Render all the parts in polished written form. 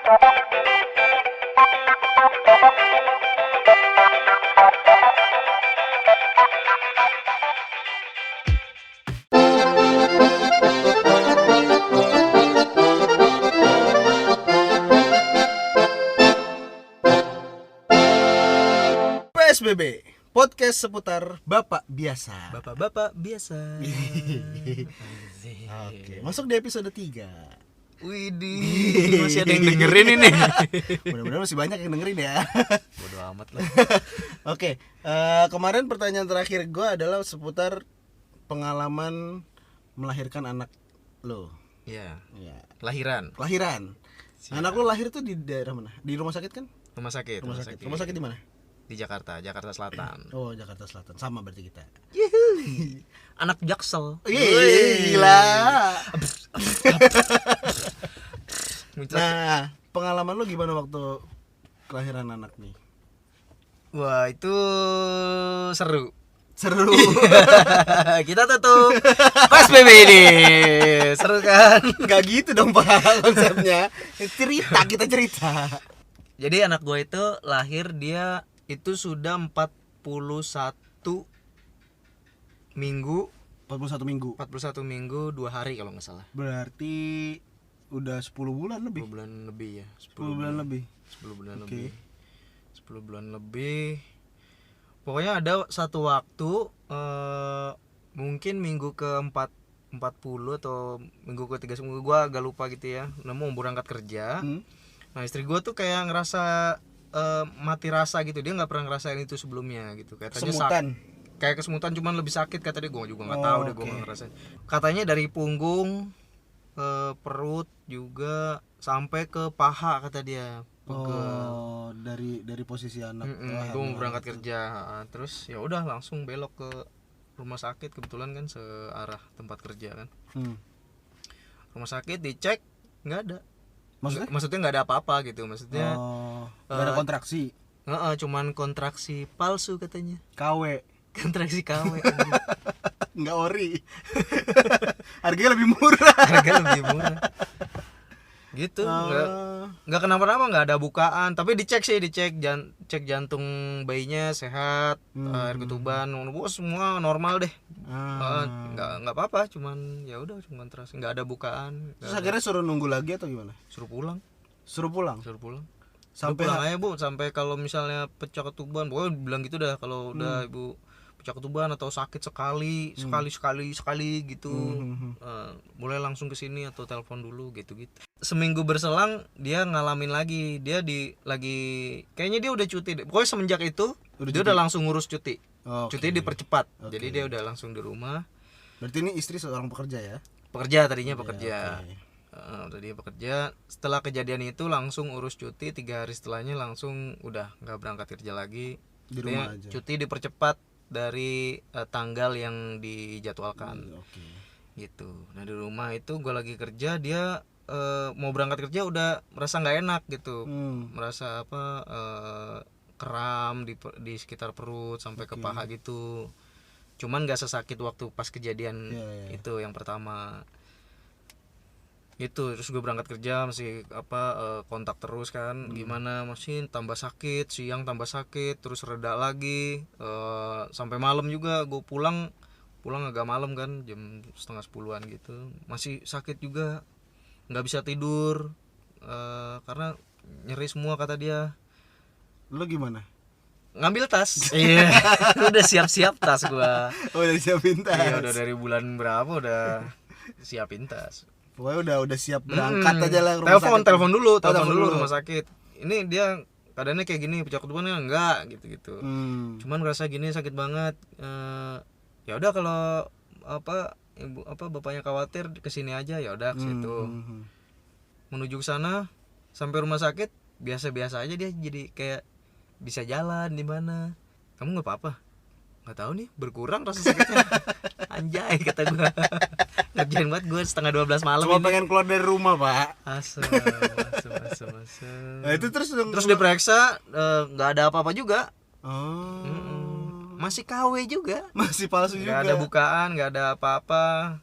PSBB, podcast seputar bapak biasa. Bapak-bapak biasa. Oke, masuk di episode 3. Widih, masih ada yang dengerin ini. Mudah-mudahan masih banyak yang dengerin ya. Bodoh amat lah. Oke, kemarin pertanyaan terakhir gue adalah seputar pengalaman melahirkan anak lo. Iya. Ya. Lahiran. Anak lo lahir tuh di daerah mana? Di rumah sakit kan? Rumah sakit. Rumah sakit di mana? Di Jakarta Selatan. Oh, Jakarta Selatan. Sama berarti kita. Anak Jaksel. Gila. Nah, pengalaman lu gimana waktu kelahiran anak nih? Wah, itu seru. Kita tutup PSBB ini. Seru kan? Gak gitu dong Pak konsepnya. Kita cerita. Jadi anak gue itu lahir, dia itu sudah 41 minggu 41 minggu 2 hari kalau nggak salah. Berarti udah 10 bulan lebih. 10 bulan lebih ya. 10 bulan lebih. 10 bulan Oke. lebih. 10 bulan lebih. Pokoknya ada satu waktu mungkin minggu ke-40 atau minggu ke-30, gue agak lupa gitu ya. Mau berangkat kerja. Nah, istri gue tuh kayak ngerasa mati rasa gitu. Dia nggak pernah ngerasain itu sebelumnya gitu. Katanya Kesemutan. Kayak kesemutan, cuman lebih sakit kata dia. Gue juga nggak tahu deh, gue nggak ngerasain. Katanya dari punggung, perut juga sampai ke paha kata dia. Oh, dari posisi anak. Gue mau berangkat kerja, terus ya udah langsung belok ke rumah sakit, kebetulan kan searah tempat kerja kan. Rumah sakit dicek nggak ada. Maksudnya nggak ada apa-apa gitu, maksudnya nggak ada kontraksi. Cuman kontraksi palsu katanya. KW. Kontraksi KW. Nggak ori. Harganya lebih murah. Gitu. Nggak kenapa-napa, nggak ada bukaan, tapi dicek cek jantung bayinya sehat, air ketuban semua normal deh. Nggak apa-apa, cuman ya udah, cuman terus nggak ada bukaan. Terus akhirnya suruh nunggu lagi atau gimana? Suruh pulang. Sampai pulang aja Bu, sampai kalau misalnya pecah ketuban, pokoknya bilang gitu dah, kalau udah Ibu pecah ketuban atau sakit sekali gitu, boleh langsung ke sini atau telepon dulu gitu. Seminggu berselang dia ngalamin lagi, kayaknya dia udah cuti deh. Pokoknya semenjak itu dia udah langsung ngurus cuti. Cuti dipercepat. Jadi dia udah langsung di rumah. Berarti ini istri seorang pekerja ya? Tadinya pekerja. Tadi pekerja. Setelah kejadian itu langsung urus cuti, 3 hari setelahnya langsung udah nggak berangkat kerja lagi. Di rumah aja. Cuti dipercepat dari tanggal yang dijadwalkan. Gitu. Nah, di rumah itu gue lagi kerja, dia mau berangkat kerja udah merasa nggak enak gitu. Merasa kram di sekitar perut sampai ke paha gitu. Cuman nggak sesakit waktu pas kejadian itu yang pertama. Itu terus gue berangkat kerja masih kontak terus kan, gimana masih tambah sakit, siang tambah sakit, terus reda lagi, sampai malam juga. Gue pulang agak malam kan, jam 9:30-an gitu, masih sakit juga, nggak bisa tidur, karena nyeri semua kata dia. Lo gimana? Ngambil tas. Iya. Udah siap-siap tas gua. Udah siapin tas. Iya, udah dari bulan berapa udah siapin tas. Pokoknya udah siap berangkat aja lah rumah sakit. Telepon dulu rumah sakit. Ini dia keadaannya kayak gini, pecah ketubannya enggak gitu. Cuman ngerasa gini sakit banget. Ya udah kalau bapaknya khawatir kesini aja, ya udah ke situ. Menuju ke sana, sampai rumah sakit biasa-biasa aja, dia jadi kayak bisa jalan di mana. Kamu nggak apa-apa? Nggak tahu nih, berkurang rasa sakitnya. Anjay kata gue. Ngerjain banget gue 11:30 malam. Cuma pengen keluar dari rumah Pak. Asem. Nah itu terus diperiksa, nggak ada apa-apa juga. Masih KW juga. Masih palsu juga. Nggak ada bukaan, nggak ada apa-apa.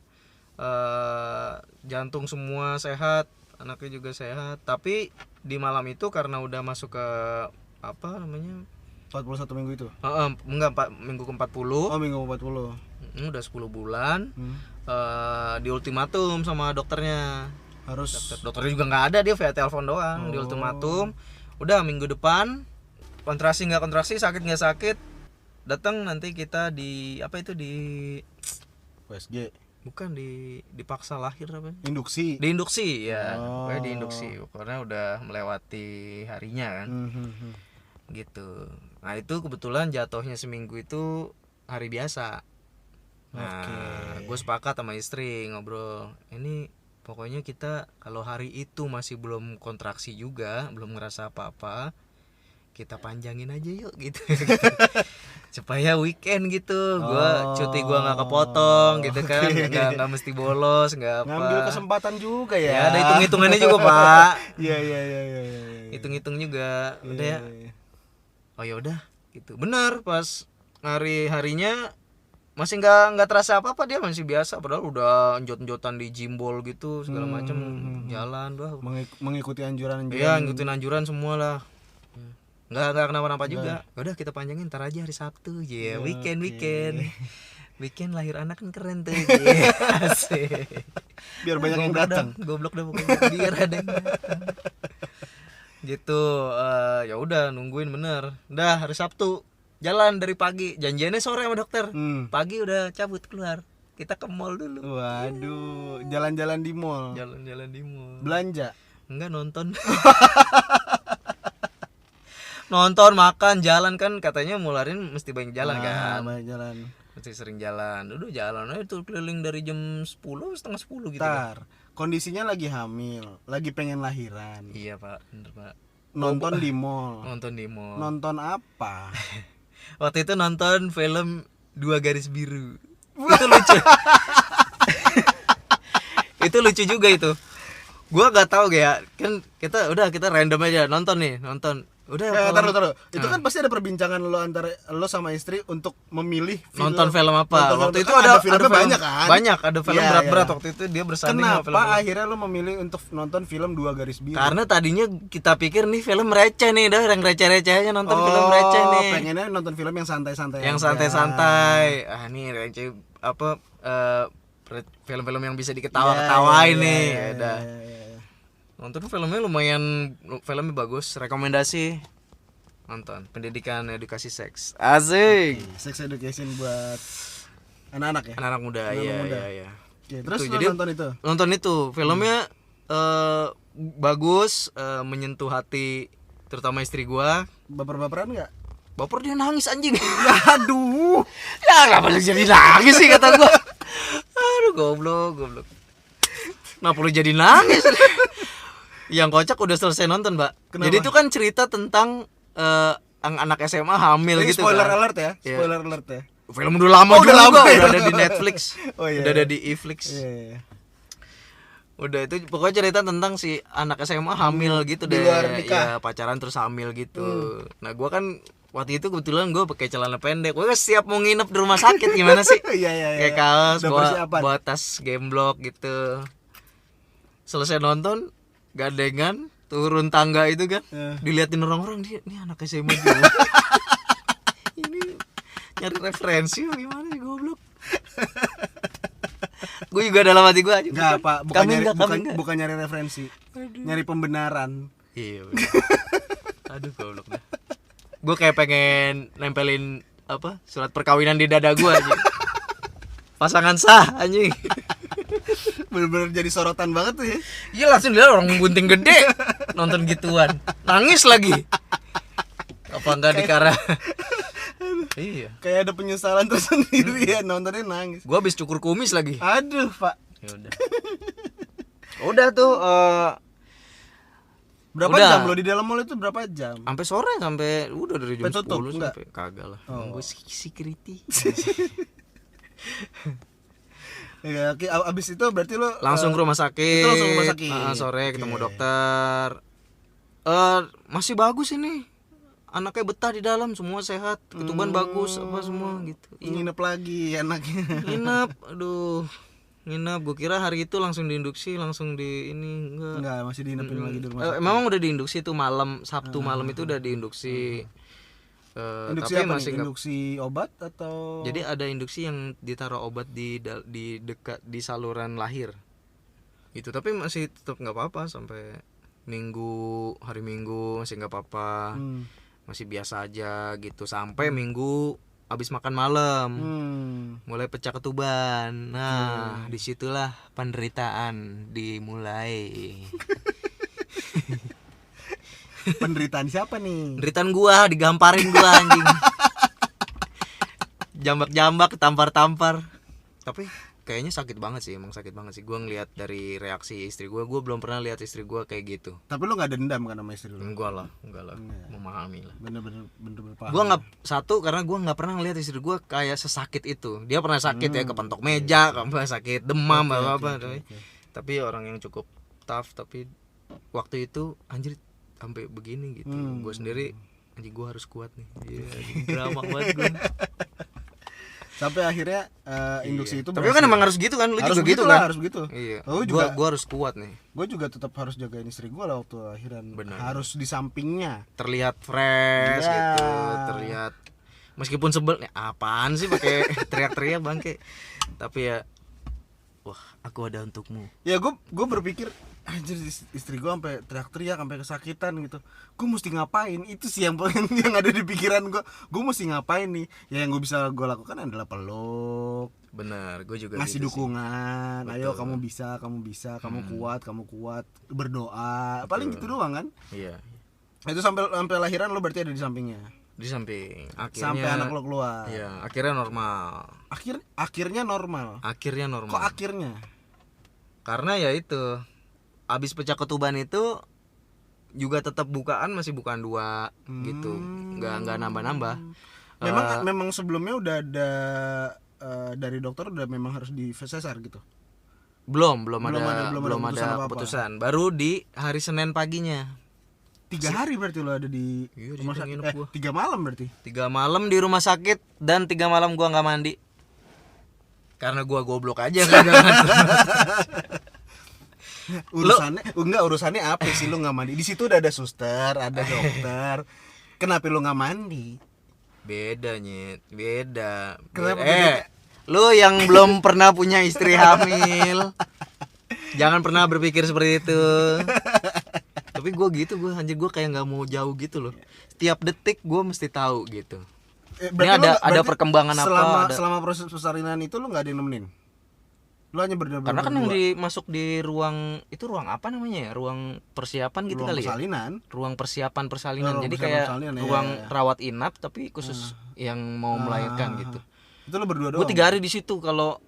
Jantung semua sehat, anaknya juga sehat. Tapi di malam itu karena udah masuk ke apa namanya 41 minggu itu. enggak, minggu ke-40. Oh, minggu 40. Udah 10 bulan. Di ultimatum sama dokternya. Harus Dokternya juga nggak ada, dia via telepon doang. Di ultimatum, udah minggu depan kontraksi nggak kontraksi, sakit nggak sakit, datang nanti kita di apa itu di USG. bukan dipaksa lahir apa? Induksi. Di induksi ya, pokoknya di induksi karena udah melewati harinya kan. Gitu. Nah itu kebetulan jatuhnya seminggu itu hari biasa. Nah gue sepakat sama istri ngobrol, ini pokoknya kita kalau hari itu masih belum kontraksi juga, belum ngerasa apa-apa, kita panjangin aja yuk gitu. Supaya weekend gitu, cuti gue nggak kepotong gitu kan, nggak mesti bolos, nggak apa. Ngambil kesempatan juga ya. Ya ada hitung-hitungannya juga pak. Iya. Hitung-hitung juga, udah ya. Oh ya udah, gitu. Benar pas harinya masih nggak terasa apa-apa, dia masih biasa, padahal udah njot-njotan di jimbol gitu segala macam, jalan doang. Mengikuti anjuran. Iya, ngikutin anjuran semua lah. Nggak kenapa-napa juga. Udah kita panjangin ntar aja hari Sabtu. Ya, weekend. Weekend lahir anak kan keren tuh. Asik. Biar banyak yang datang. Goblok dah pokoknya, biar ada yang datang. Gitu. Ya udah nungguin bener. Udah hari Sabtu jalan dari pagi. Janjiannya sore sama dokter. Pagi udah cabut keluar. Kita ke mall dulu. Waduh, jalan-jalan di mall. Jalan-jalan di mall. Belanja? Enggak, nonton. Nonton, makan, jalan kan katanya mularin mesti banyak jalan kan. Banyak jalan. Mesti sering jalan. Udah jalan aja tuh keliling dari jam 10, setengah 10 gitu. Kan. Kondisinya lagi hamil, lagi pengen lahiran. Iya, Pak. Bener, Pak. Nonton di mall. Nonton di mall. Nonton apa? Waktu itu nonton film 2 Garis Biru. Itu lucu. Itu lucu juga itu. Gua nggak tahu ya, kan kita random aja nonton. Udah taruh. Itu kan pasti ada perbincangan lo antara lo sama istri untuk memilih nonton film apa. Waktu itu kan ada filmnya film banyak kan? Banyak, ada film Iya, berat-berat. iya. Waktu itu dia bersanding sama film. Kenapa akhirnya lo memilih untuk nonton film 2 Garis Biru? Karena tadinya kita pikir nih film receh nih, yang receh-receh aja nonton film receh nih. Pengennya nonton film yang santai-santai. Yang santai-santai. Nih receh apa film-film yang bisa diketawa-ketawain nih. Udah. Nonton filmnya lumayan, filmnya bagus, rekomendasi nonton. Pendidikan edukasi seks, asik. Sex education buat anak-anak ya, anak-anak muda. Iya. Oke, terus Itu, lo jadi nonton itu filmnya bagus, menyentuh hati terutama istri gua. baper-baperan nggak? Baper, dia nangis anjing. Aduh, Ya kenapa lu jadi nangis sih kata gua. Aduh goblok. Kenapa lu jadi nangis? Yang kocak udah selesai nonton, Mbak. Kenapa? Jadi itu kan cerita tentang anak SMA hamil ini gitu spoiler kan. alert ya, Iya. spoiler alert ya. Film udah lama juga, udah lama ya? udah ada di Netflix. Oh, iya. Udah ada di iFlix. Iya. Udah itu pokoknya cerita tentang si anak SMA hamil gitu Di deh. luar nikah. Ya pacaran terus hamil gitu. Nah, gua kan waktu itu kebetulan gue pakai celana pendek. Gue siap mau nginep di rumah sakit, gimana sih? Iya. Kayak kaos, Udah persiapan. bawa tas gemblok gitu. Selesai nonton, gandengan turun tangga itu kan, diliatin orang-orang, dia ini anak SMA gue. Ini nyari referensi gimana sih goblok. Gue juga dalam hati gue aja. Enggak, Pak, bukan nyari referensi. Aduh. Nyari pembenaran. Iya. Aduh goblok dah. Gue kayak pengen nempelin apa? Surat perkawinan di dada gue aja. Pasangan sah anjing. Bener-bener jadi sorotan banget tuh ya. Iya, langsung lihat orang gunting gede nonton gituan. Nangis lagi. Apa enggak dikarah? Iya. Kayak ada penyesalan tersendiri ya, nontonnya nangis. Gua habis cukur kumis lagi. Aduh, Pak. Ya udah. Udah tuh berapa udah. jam lo di dalam mall itu, berapa jam? Sampai sore, sampai udah dari jam 10 enggak? sampai kagak lah. Nunggu security. Ya, abis itu berarti lo Langsung ke rumah sakit. Itu langsung ke rumah sakit. Sore ketemu dokter. Masih bagus ini. Anaknya betah di dalam, semua sehat, ketuban bagus, apa semua gitu. Nginep lagi anaknya. Nginep, aduh. nginep. Gue kira hari itu langsung diinduksi, langsung di ini enggak, masih diinepin lagi di rumah sakit. Memang udah diinduksi tuh malam Sabtu malam itu udah diinduksi. Induksi tapi apa masih nih? Induksi obat atau? Jadi ada induksi yang ditaruh obat di dekat di saluran lahir. Itu tapi masih tetap nggak apa-apa sampai hari Minggu masih nggak apa-apa. Masih biasa aja gitu sampai Minggu habis makan malam. Mulai pecah ketuban. Nah, disitulah penderitaan dimulai. Penderitaan siapa nih? Penderitaan gua, digamparin gua anjing. Jambak-jambak, tampar-tampar. Tapi kayaknya sakit banget sih, emang sakit banget sih. Gua ngelihat dari reaksi istri gua belum pernah lihat istri gua kayak gitu. Tapi lu enggak dendam kan sama istri lu? Enggak lah. Memahami lah. Bener-bener paham. Gua karena gua nggak pernah ngelihat istri gua kayak sesakit itu. Dia pernah sakit ya, kepentok meja, sakit demam apa. Tapi orang yang cukup tough, tapi waktu itu anjir sampai begini gitu. Gue sendiri anjing gue harus kuat nih. Drama banget gue. Sampai akhirnya induksi itu. Tapi kan emang harus gitu kan, lu harus juga gitu kan? Harus gitu. Iya. Gue harus kuat nih. Gue juga tetap harus jagain istri gue lah waktu akhiran. Harus di sampingnya. Terlihat fresh gitu, terlihat meskipun sebel nih apaan sih pakai teriak-teriak bangke. Tapi ya wah, aku ada untukmu. Ya gue berpikir anjir istri gue sampai teriak-teriak sampai kesakitan gitu. Gue mesti ngapain? Itu sih yang ada di pikiran gue. Gue mesti ngapain nih? Ya yang gue bisa gue lakukan adalah peluk. Benar, gue juga ngasih gitu dukungan. Sih. Ayo kamu bisa, kamu kuat. Berdoa. Paling gitu doang kan? Iya. Itu sampai lahiran lo berarti ada di sampingnya. Di samping. Akhirnya, sampai anak lo keluar. Iya, akhirnya normal. Akhirnya normal. Kok akhirnya? Karena ya itu abis pecah ketuban itu juga tetap masih bukaan 2 gitu, nggak nambah. Memang sebelumnya udah ada dari dokter udah memang harus di sesar gitu. Belum ada keputusan. Baru di hari Senin paginya. 3 hari berarti lo ada di rumah sakit. 3 malam berarti. 3 malam di rumah sakit dan 3 malam gua nggak mandi. Karena gua goblok aja kan. Urusannya apa sih lu nggak mandi? Di situ udah ada suster, ada dokter. Kenapa lu nggak mandi? Beda. Kenapa lu yang belum pernah punya istri hamil, jangan pernah berpikir seperti itu. Tapi gue gitu, gue kayak nggak mau jauh gitu loh. Setiap detik gue mesti tahu gitu. Ini ada perkembangan selama proses persalinan itu lu nggak ada yang nemenin? Lu hanya berdua. Karena kan yang masuk di ruang itu ruang apa namanya ya? Ruang persiapan gitu kali persalinan. Ya. Ruang persiapan persalinan. Jadi kayak ruang rawat inap tapi khusus yang mau melahirkan gitu. Itu lu berdua doang. Gue 3 hari di situ. Kalau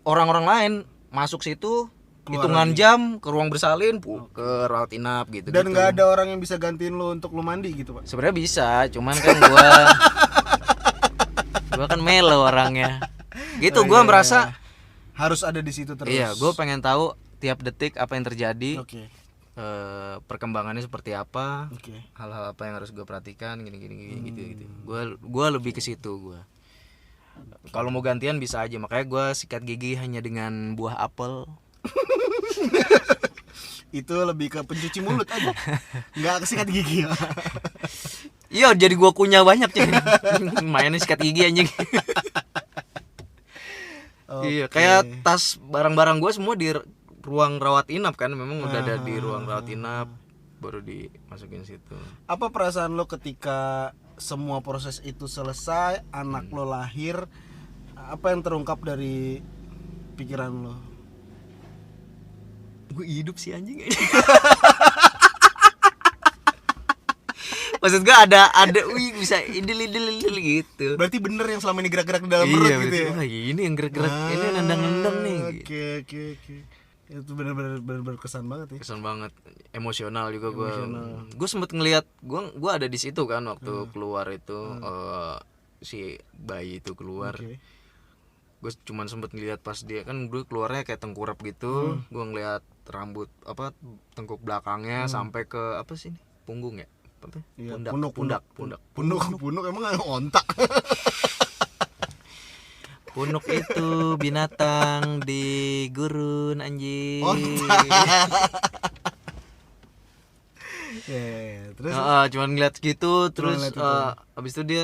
orang-orang lain masuk situ hitungan jam ke ruang bersalin, ke rawat inap gitu. Dan nggak ada orang yang bisa gantiin lu untuk lu mandi gitu, Pak? Sebenarnya bisa, cuman kan gua kan melo orangnya. Gitu, gua merasa harus ada di situ terus. Iya, gue pengen tahu tiap detik apa yang terjadi. Oke. Perkembangannya seperti apa. Oke. Hal-hal apa yang harus gue perhatikan gini gitu. Gue lebih ke situ gue. Kalau mau gantian bisa aja, makanya gue sikat gigi hanya dengan buah apel. Itu lebih ke pencuci mulut aja. Enggak sikat gigi. Iya, jadi gue kunyah banyak cuy. Mainnya sikat gigi anjing. Iya, kayak tas barang-barang gue semua di ruang rawat inap kan, memang udah ada di ruang rawat inap, baru dimasukin situ. Apa perasaan lo ketika semua proses itu selesai, anak lo lahir, apa yang terungkap dari pikiran lo? Gue hidup sih anjing. Maksud gue ada bisa idil gitu. Berarti bener yang selama ini gerak-gerak di dalam perut gitu ya? Wah, ini yang gerak-gerak, ini nendang-nendang nih. Oke. Itu bener-bener berkesan banget ya. Kesan banget, emosional juga gue. Gue sempet ngelihat, gue ada di situ kan waktu keluar itu si bayi itu keluar. Gue cuman sempet ngelihat pas dia kan gue keluarnya kayak tengkurap gitu. Gue ngelihat rambut tengkuk belakangnya sampai ke apa sih? Punggung ya? Apa? Iya, punuk emang ontak. Punuk itu binatang di gurun anjing. Terus Cuman ngeliat gitu terus ngeliat itu. abis itu dia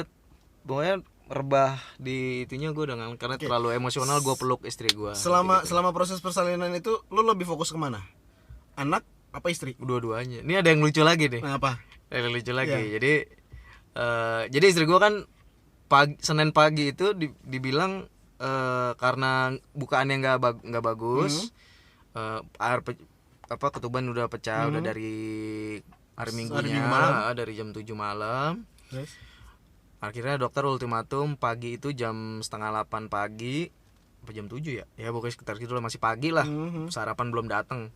pokoknya rebah di itunya, gue udah nggak, karena terlalu emosional gue peluk istri gue. selama proses persalinan itu lu lebih fokus kemana? Anak apa istri? Dua-duanya. Ini ada yang lucu lagi nih. Nah, apa? Ada yang lucu lagi. Iya. Jadi istri gue kan Senin pagi itu dibilang karena bukaannya nggak bagus, ketuban udah pecah, udah dari hari Minggunya, dari jam 7 malam. Terus? Akhirnya dokter ultimatum pagi itu jam 7:30 pagi, apa jam 7 ya? Ya pokoknya sekitar gitu lah, masih pagi lah. Sarapan belum datang.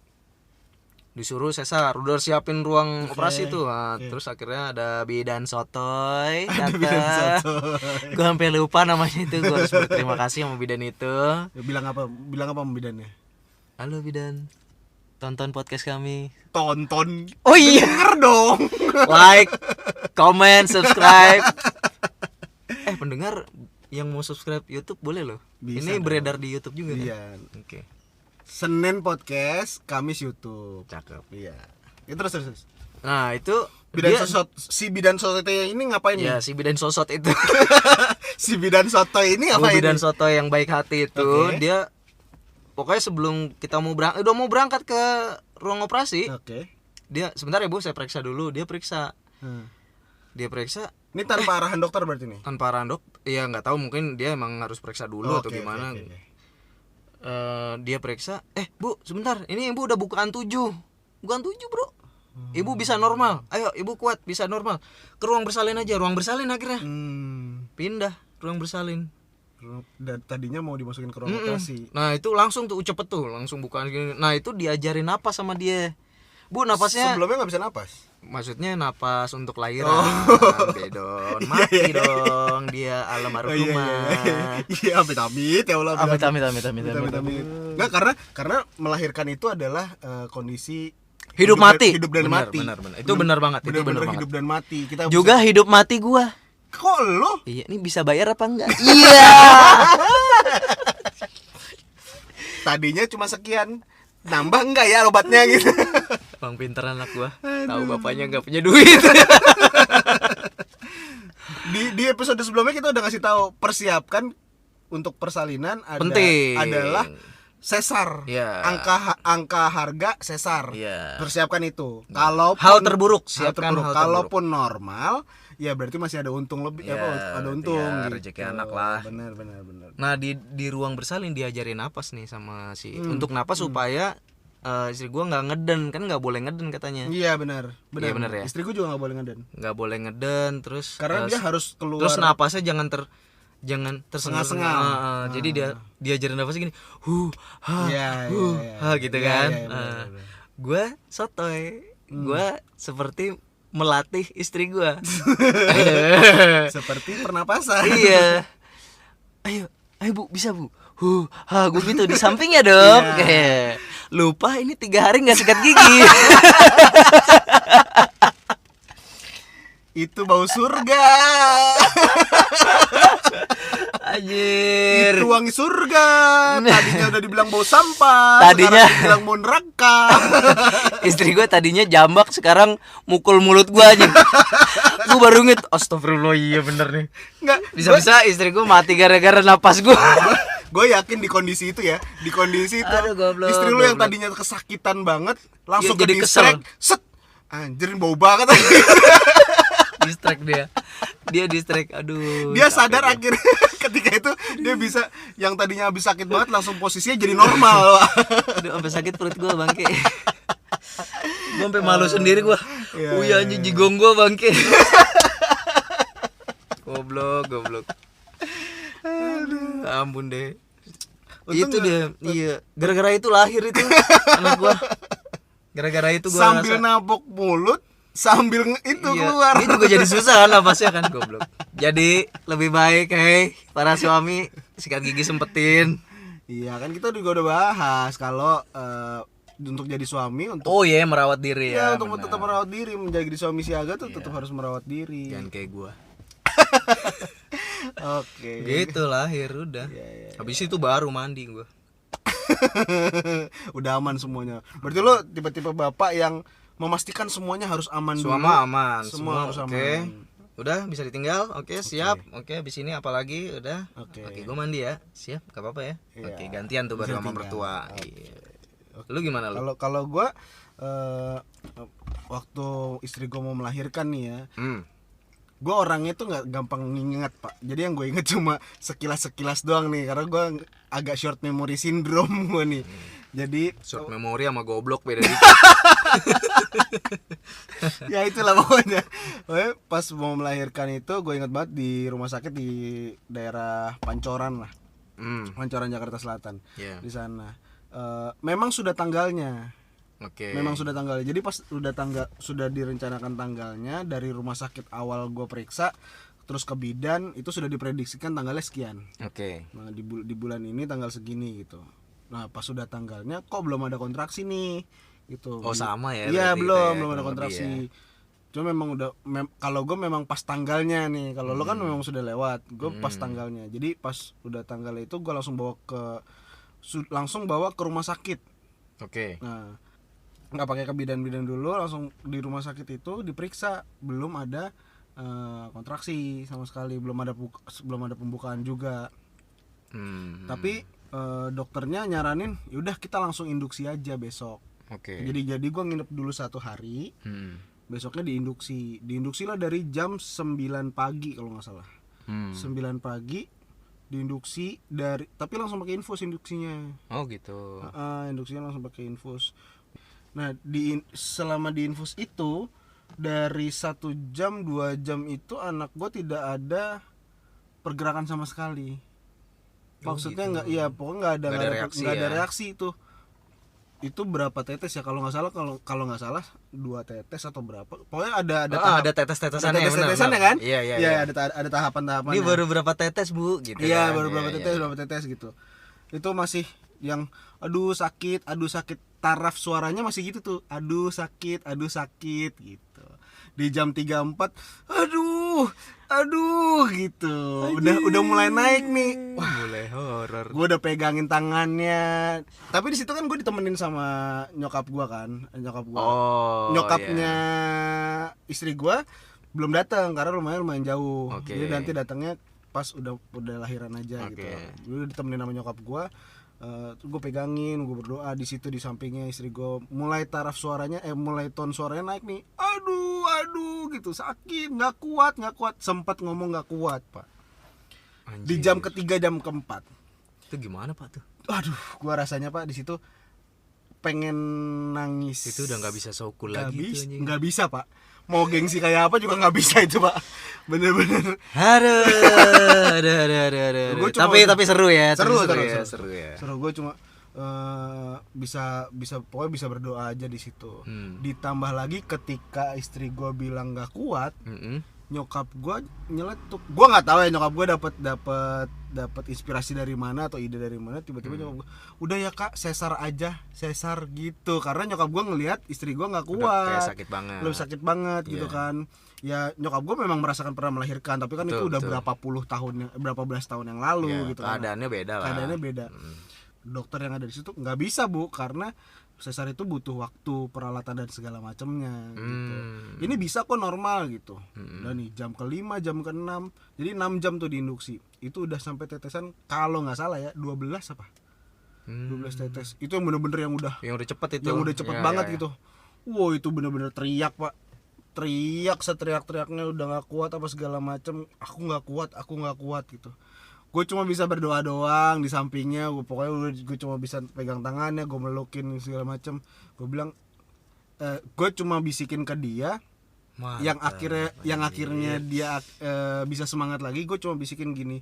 Disuruh sesar, udah siapin ruang operasi tuh. Nah, terus akhirnya ada bidan sotoy datang. Gue sampai lupa namanya itu. Gue harus berterima kasih sama bidan itu. Ya, bilang apa sama bidannya? Halo bidan, tonton podcast kami. Tonton. Oh iya, Denger dong. like, comment, subscribe. Pendengar yang mau subscribe YouTube boleh loh. Bisa ini dong. beredar di YouTube juga kan? Iya. Oke. Senin podcast, Kamis YouTube. Cakep. Iya. Ya, terus. Nah itu Si bidan soto ini ngapain ya nih? si bidan sosot itu. Si bidan soto ini ngapain? Bidan soto yang baik hati itu, Oke. dia pokoknya sebelum kita udah mau berangkat ke ruang operasi, Oke. dia sebentar ya Bu, saya periksa dulu. Dia periksa. Dia periksa Ini tanpa arahan dokter berarti nih? tanpa randok. Iya nggak tahu, mungkin dia emang harus periksa dulu atau Oke, gimana. oke. Dia periksa, Bu sebentar, ini Ibu udah bukaan 7 Bro. Ibu bisa normal, ayo Ibu kuat, bisa normal. Ke ruang bersalin aja, ruang bersalin akhirnya pindah ruang bersalin. Dan tadinya mau dimasukin ke ruang operasi. Nah itu langsung tuh cepet tuh, langsung bukaan gini. Nah itu diajarin napas sama dia. Bu napasnya Sebelumnya nggak bisa napas. maksudnya napas untuk lahiran. Bedon, mati dong dia almarhumah. Iya, amit-amit ya Allah. Amit. Nggak, karena melahirkan itu adalah kondisi Hidup mati. Hidup dan Benar, mati. benar. Itu benar banget, itu Benar-benar benar banget. hidup dan mati. Kita Juga hidup mati gua. Kok lo? Iya, ini bisa bayar apa enggak? Iya. Tadinya cuma sekian. Nambah enggak ya obatnya gitu. Bang pinter anak gua. Tahu bapaknya enggak punya duit. Di episode sebelumnya kita udah ngasih tahu persiapkan untuk persalinan Penting. adalah sesar. Iya. Angka harga sesar. Iya. Persiapkan itu. Kalau Hal terburuk, siapkan hal terburuk. Kalaupun normal, ya berarti masih ada untung lebih Ya, ada untung ya, gitu. rezeki anak lah. Benar. Nah, di ruang bersalin diajarin napas nih sama untuk napas supaya istri gua nggak ngeden, kan nggak boleh ngeden katanya. Iya benar. Iya, benar ya. Istriku juga nggak boleh ngeden. Nggak boleh ngeden, terus Karena dia harus keluar. terus napasnya jangan tersengal-sengal. Sengal. Jadi dia diajarin napasnya gini, Iya, gitu Iya, kan. iya, benar. Gue sotoy, gue seperti melatih istri gue. Seperti pernapasan. Iya. Ayo Bu, bisa Bu. Gue gitu di sampingnya dong. Iya. Lupa ini 3 hari nggak sikat gigi. Itu bau surga. Anjir. Itu wangi surga. Tadinya udah dibilang bau sampah. Tadinya sekarang dibilang bau neraka. Istri gue tadinya jambak, sekarang mukul mulut gue aja. Gue baru inget, astagfirullah, iya bener nih. Nggak, Bisa-bisa istri gue mati gara-gara napas gue. gue yakin di kondisi itu ya, di kondisi itu Aduh, goblok, istri lu yang goblok. tadinya kesakitan banget langsung Ya, ke jadi distract, set, anjir bau banget. Distract dia distract, aduh. Dia capek sadar dia. akhirnya ketika itu dia bisa yang tadinya habis sakit banget langsung posisinya jadi normal. Aduh, sampai sakit perut gue bangke. Gue sampai malu sendiri gue. Iya, Uya anjing jigong gue bangke. Goblok. Aduh, ampun deh. Untung Itu dia, iya. Gara-gara itu lahir itu anak gua. Gara-gara itu gua Sambil nabok mulut, sambil itu iya, keluar. dia juga jadi susah kan napasnya kan, goblok. Jadi lebih baik para suami sikat gigi sempetin. Iya kan kita juga udah bahas kalau untuk jadi suami untuk Oh iya, merawat diri ya. untuk benar. tetap merawat diri, menjadi suami siaga tuh tetap harus merawat diri. Jangan kayak gua. Oke. Gitu lahir udah. Iya. Habis itu baru mandi gua. Udah aman semuanya. Berarti lo tipe-tipe bapak yang memastikan semuanya harus aman dulu. Semua aman, Semua harus oke. aman. Udah bisa ditinggal, oke siap, oke habis ini apalagi udah, Oke. oke gue mandi ya, siap, gak apa-apa ya, Iya. oke gantian tuh baru Bisa sama tinggal. mertua. Oke. Iya. Lu gimana lu? Kalau gua waktu istri gua mau melahirkan nih ya, gue orangnya tuh nggak gampang nginget pak, jadi yang gue inget cuma sekilas doang nih, karena gue agak short memory syndrome gue nih. Jadi Short memory sama goblok beda dikit. ya itulah pokoknya. Pas mau melahirkan itu gue inget banget di rumah sakit di daerah Pancoran lah, Pancoran Jakarta Selatan. Iya. Di sana memang sudah tanggalnya. Oke. Memang sudah tanggalnya. Jadi pas sudah direncanakan tanggalnya, dari rumah sakit awal gue periksa terus ke bidan itu sudah diprediksikan tanggalnya sekian. Oke. Nah, di bulan ini tanggal segini gitu. Nah, pas sudah tanggalnya kok belum ada kontraksi nih gitu. Oh sama ya? Iya, berarti belum kita ya, ada kurang kontraksi. lebih ya. Cuma memang udah kalau gue memang pas tanggalnya nih. Kalau lo kan memang sudah lewat. Gue pas tanggalnya. Jadi pas udah tanggalnya itu gue langsung bawa ke rumah sakit. Oke. Nah, nggak pakai ke bidan dulu, langsung di rumah sakit itu diperiksa, belum ada kontraksi sama sekali, belum ada pembukaan juga. Tapi dokternya nyaranin yaudah kita langsung induksi aja besok. Oke. Jadi gue nginep dulu 1 hari, besoknya diinduksi lah dari jam 9 pagi kalau nggak salah. 9 pagi diinduksi tapi langsung pakai infus induksinya. Oh gitu. Induksinya langsung pakai infus. Nah, selama di infus itu dari 1 jam 2 jam itu anak gue tidak ada pergerakan sama sekali. Maksudnya gitu. nggak, iya pokoknya nggak ada ya. reaksi itu. Itu berapa tetes ya kalau nggak salah, kalau nggak salah 2 tetes atau berapa. Pokoknya ada tetes-tetesannya ya, tetes-tetesannya kan? Iya. Ada tahapan-tahapannya. Ini baru berapa tetes bu? Gitu. Iya, kan? baru berapa Iya. tetes gitu. Itu masih yang aduh sakit, taraf suaranya masih gitu tuh. Aduh sakit gitu. Di jam 3-4 aduh gitu. Udah mulai naik nih. Wah, mulai horor. Gue udah pegangin tangannya. Tapi di situ kan gue ditemenin sama nyokap gue kan. Oh, Nyokapnya iya. istri gue belum datang karena lumayan jauh. Oke. Jadi nanti datangnya pas udah lahiran aja Oke. gitu. Gue ditemenin sama nyokap gue. Gue pegangin, gue berdoa di situ di sampingnya istri gue. Mulai mulai ton suaranya naik nih. Aduh gitu, sakit, nggak kuat. Sempat ngomong nggak kuat pak. Anjir. Di jam ketiga jam keempat. Itu gimana pak tuh? Aduh, gue rasanya pak di situ pengen nangis. Itu udah nggak bisa so cool lagi tuh anjing. Nggak bisa pak. Mau gengsi kayak apa juga nggak bisa itu pak. Bener-bener. Aduh. Tapi seru ya. Seru ya. Seru. Gue cuma bisa pokoknya bisa berdoa aja di situ. Ditambah lagi ketika istri gue bilang nggak kuat, nyokap gue nyeletuk. Gue nggak tahu ya nyokap gue dapat inspirasi dari mana atau ide dari mana, tiba-tiba nyokap gue udah ya kak sesar gitu, karena nyokap gue ngelihat istri gue nggak kuat, udah kayak sakit banget gitu kan. Ya nyokap gue memang merasakan pernah melahirkan, tapi kan itu udah berapa belas tahun yang lalu gitu kan. Keadaannya beda. Dokter yang ada di situ nggak bisa bu, karena sesar itu butuh waktu, peralatan dan segala macamnya gitu. Ini bisa kok normal gitu. Dan nih jam ke-5, jam ke-6, jadi 6 jam tuh diinduksi. Itu udah sampai tetesan kalau nggak salah ya 12 apa? 12 tetes. Itu yang bener-bener yang udah cepet itu. Yang udah cepet banget gitu. Wow, itu bener-bener teriak pak. Teriak seteriak-teriaknya udah nggak kuat apa segala macam. Aku nggak kuat gitu. Gue cuma bisa berdoa doang di sampingnya. Pokoknya gue cuma bisa pegang tangannya, gue melukin segala macam. Gue bilang gue cuma bisikin ke dia. Mantap, yang akhirnya dia bisa semangat lagi. Gue cuma bisikin gini,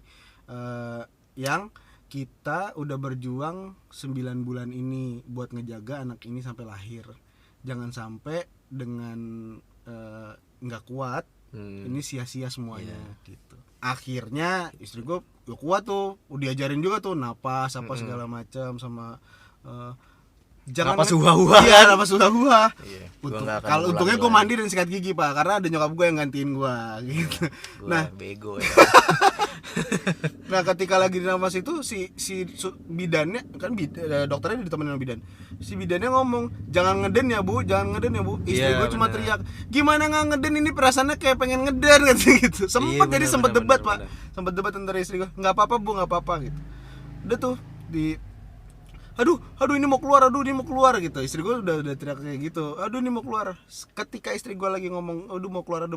yang kita udah berjuang 9 bulan ini buat ngejaga anak ini sampai lahir. Jangan sampai dengan nggak kuat ini sia-sia semuanya gitu. Akhirnya istri gue kuat tuh, udah diajarin juga tuh napas apa segala macam sama Napas hua-hua Iya, kan? napas hua-hua. Iya, Kalau untungnya gue mandi dan sikat gigi Pak, karena ada nyokap gue yang gantiin gue gitu. Nah, bego ya. Nah ketika lagi di nafas itu bidannya kan dokternya ditemenin sama bidan. Si bidannya ngomong, jangan ngeden ya bu, jangan ngeden ya bu. Istri Iya, gue cuma bener. teriak, gimana nggak ngeden, ini perasaannya kayak pengen ngeden gitu. Sempet Iya, jadi bener, sempet bener, debat bener, Pak, sempet debat antara istri gue, nggak apa-apa bu, nggak apa-apa gitu. Udah tuh di aduh ini mau keluar, aduh ini mau keluar gitu. Istri gue udah teriak kayak gitu, aduh ini mau keluar. Ketika istri gue lagi ngomong aduh mau keluar,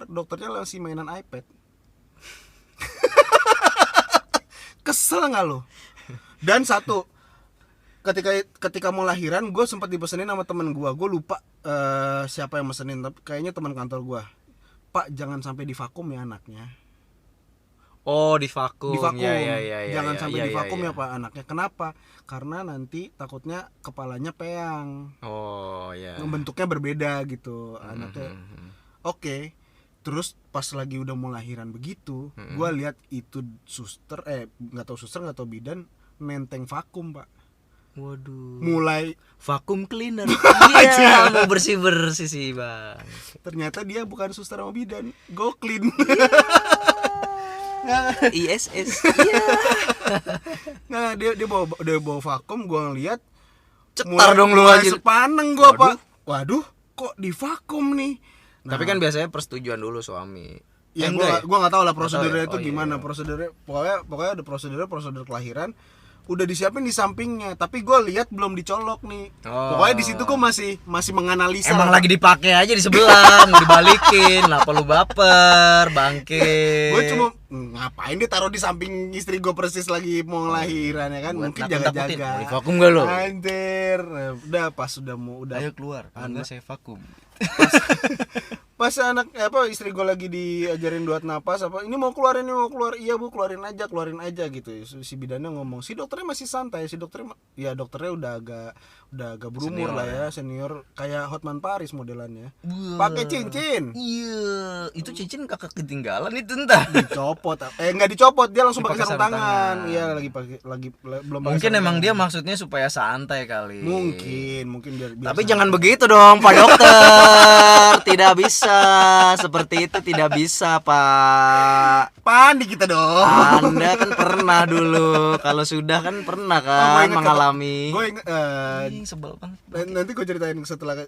dokternya langsung mainan iPad. Kesel nggak lo? Dan satu, ketika mau lahiran gue sempat dipesenin sama temen gue lupa siapa yang mesenin, tapi kayaknya teman kantor gue. Pak jangan sampai divakum ya anaknya. Oh, divakum. Divakum. Ya, Jangan sampai divakum ya. ya Pak anaknya. Kenapa? Karena nanti takutnya kepalanya peyang. Oh, ya. Bentuknya berbeda gitu anaknya. Oke. Terus pas lagi udah mau lahiran begitu, gue lihat itu suster, nggak tahu bidan nenteng vakum Pak. Waduh. Mulai Vakum cleaner. Iya, mau bersih-bersih sih, Bang. ternyata dia bukan suster sama bidan, go clean. ISS. Iya. Nah dia bawa vakum, gue ngeliat Cetar dong lu mulai anjir. sepaneng gue Pak. Waduh, kok di vakum nih. Nah, Tapi kan biasanya persetujuan dulu suami. ya enggak gue nggak tahu lah Nggak prosedurnya tahu ya? itu Oh, gimana. iya. Prosedurnya pokoknya ada prosedur kelahiran udah disiapin di sampingnya, tapi gue lihat belum dicolok nih. Oh. Pokoknya di situ gue masih menganalisa. Emang lah. lagi dipakai aja di sebelah, mau dibalikin. Kenapa lu baper, bangke? Gue cuma ngapain dia taruh di samping istri gue persis lagi mau ngelahiran ya kan. Buat Mungkin nakut-nakutin. jaga-jaga. Mau divakum nggak lu? Anjir. Nah, udah pas udah Ayo keluar, enggak saya vakum. pas istri gue lagi diajarin buat napas ini mau keluar, iya bu, keluarin aja gitu. Si bidannya ngomong, si dokternya masih santai, dokternya udah agak berumur Senior, lah ya, senior kayak Hotman Paris modelannya. Wah. Pakai cincin Iya, itu cincin kakak ketinggalan itu entah. dicopot, nggak dicopot, dia langsung pakai Dipakai sarung sarung tangan. tangan. Iya belum pakai Mungkin sarung emang tangan. dia maksudnya supaya santai kali. mungkin biar Tapi santai. jangan begitu dong, Pak Dokter. Tidak bisa seperti itu, tidak bisa, Pak. pandi kita dong. Anda kan pernah dulu. Kalau sudah kan pernah Gua kan inget mengalami. gue inget, Ih, sebel banget. nanti gue ceritain setelah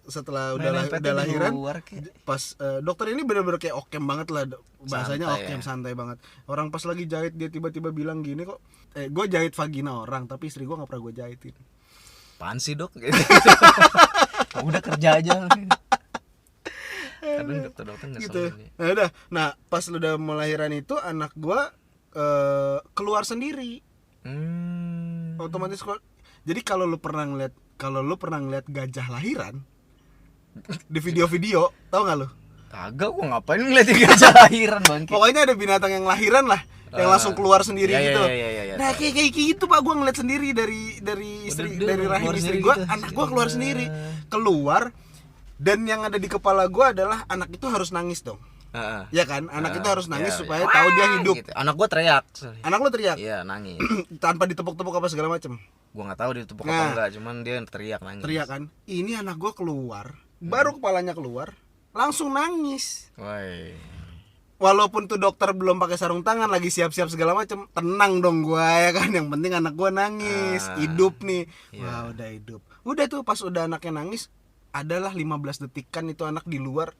Main iPad-nya udah di lahiran. luar, kayak. Pas dokter ini bener-bener kayak okem banget lah, bahasanya Santai, okem, ya. santai banget. Orang pas lagi jahit dia tiba-tiba bilang gini kok, gue jahit vagina orang tapi istri gue nggak pernah gue jahitin. Apaan sih, Dok? Udah kerja aja. Kadang dokter-dokter ngeselin Gitu. ya. Nah pas udah melahiran itu anak gue keluar sendiri, otomatis keluar. Jadi kalau lu pernah ngeliat gajah lahiran di video-video, tau nggak lu? Kagak, gua ngapain ngeliatin gajah lahiran, Bang. Pokoknya ada binatang yang lahiran lah, yang langsung keluar sendiri Iya, gitu. iya, Nah kayak gitu Pak, gue ngeliat sendiri dari istri, Udah, dari rahim keluar istri sendiri gue, gitu. anak gue keluar sendiri, keluar. Dan yang ada di kepala gue adalah anak itu harus nangis dong, Heeh. ya kan? Anak itu harus nangis Iya, supaya iya. tahu dia hidup. Gitu. Anak gua teriak. Anak lo teriak Iya, nangis. tanpa ditepuk-tepuk apa segala macem. Gua nggak tahu dia tepuk Nah. apa enggak, cuman dia teriak nangis. Teriak kan? Ini anak gue keluar, baru kepalanya keluar, langsung nangis. Woi. Walaupun tuh dokter belum pakai sarung tangan, lagi siap-siap segala macem, tenang dong gua ya kan. Yang penting anak gua nangis, hidup nih. Iya. Wah, udah hidup. Udah tuh pas udah anaknya nangis, adalah 15 detikan itu anak di luar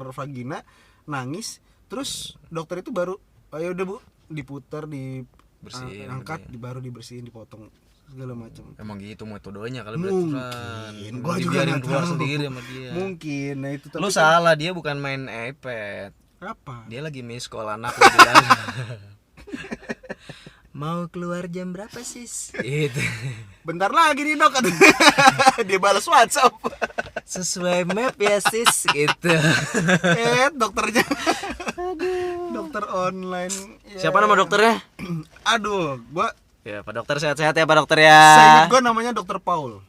vagina nangis. Terus dokter itu baru, ayo udah bu, diputar, Bersihin, angkat, gitu baru dibersihin, dipotong segala macam. Emang gitu metodenya kali Mungkin, gua juga dibiarin nggak keluar tahu. sendiri sama dia. Mungkin, nah itu Lu kan- salah, dia bukan main iPad. apa? Dia lagi miss call anak lu di dalam. Mau keluar jam berapa, Sis? Itu. Bentar lagi nih dok, dia balas WhatsApp. Sesuai map ya, Sis, gitu. Dokternya. Dokter online. Ya. Siapa nama dokternya? Aduh, gua Ya, Pak Dokter, sehat-sehat ya, Pak Dokter ya. saya gua namanya Dokter Paul.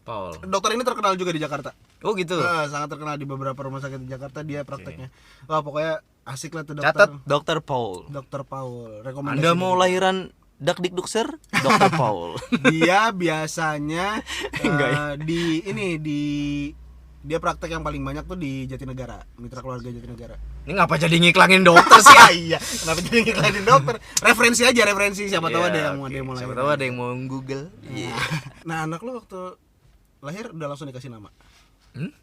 Paul. Dokter ini terkenal juga di Jakarta. Oh gitu. Sangat terkenal di beberapa rumah sakit di Jakarta dia prakteknya. Wah, pokoknya asik lah tuh dokter. Catat Dokter Paul. Dokter Paul. Rekomendasi. Anda mau lahiran Dak Dikdukser, Dr. Paul. Dia biasanya Enggak ya? dia praktek yang paling banyak tuh di Jatinegara, Mitra Keluarga Jatinegara. Ini ngapa jadi ngiklangin dokter sih? Ah iya, kenapa jadi ngiklanin dokter? Referensi aja, referensi, siapa tahu ada yang Oke, mau siapa lahir. tahu ada yang mau Google. Iya. Nah, anak lo waktu lahir udah langsung dikasih nama. Hmm?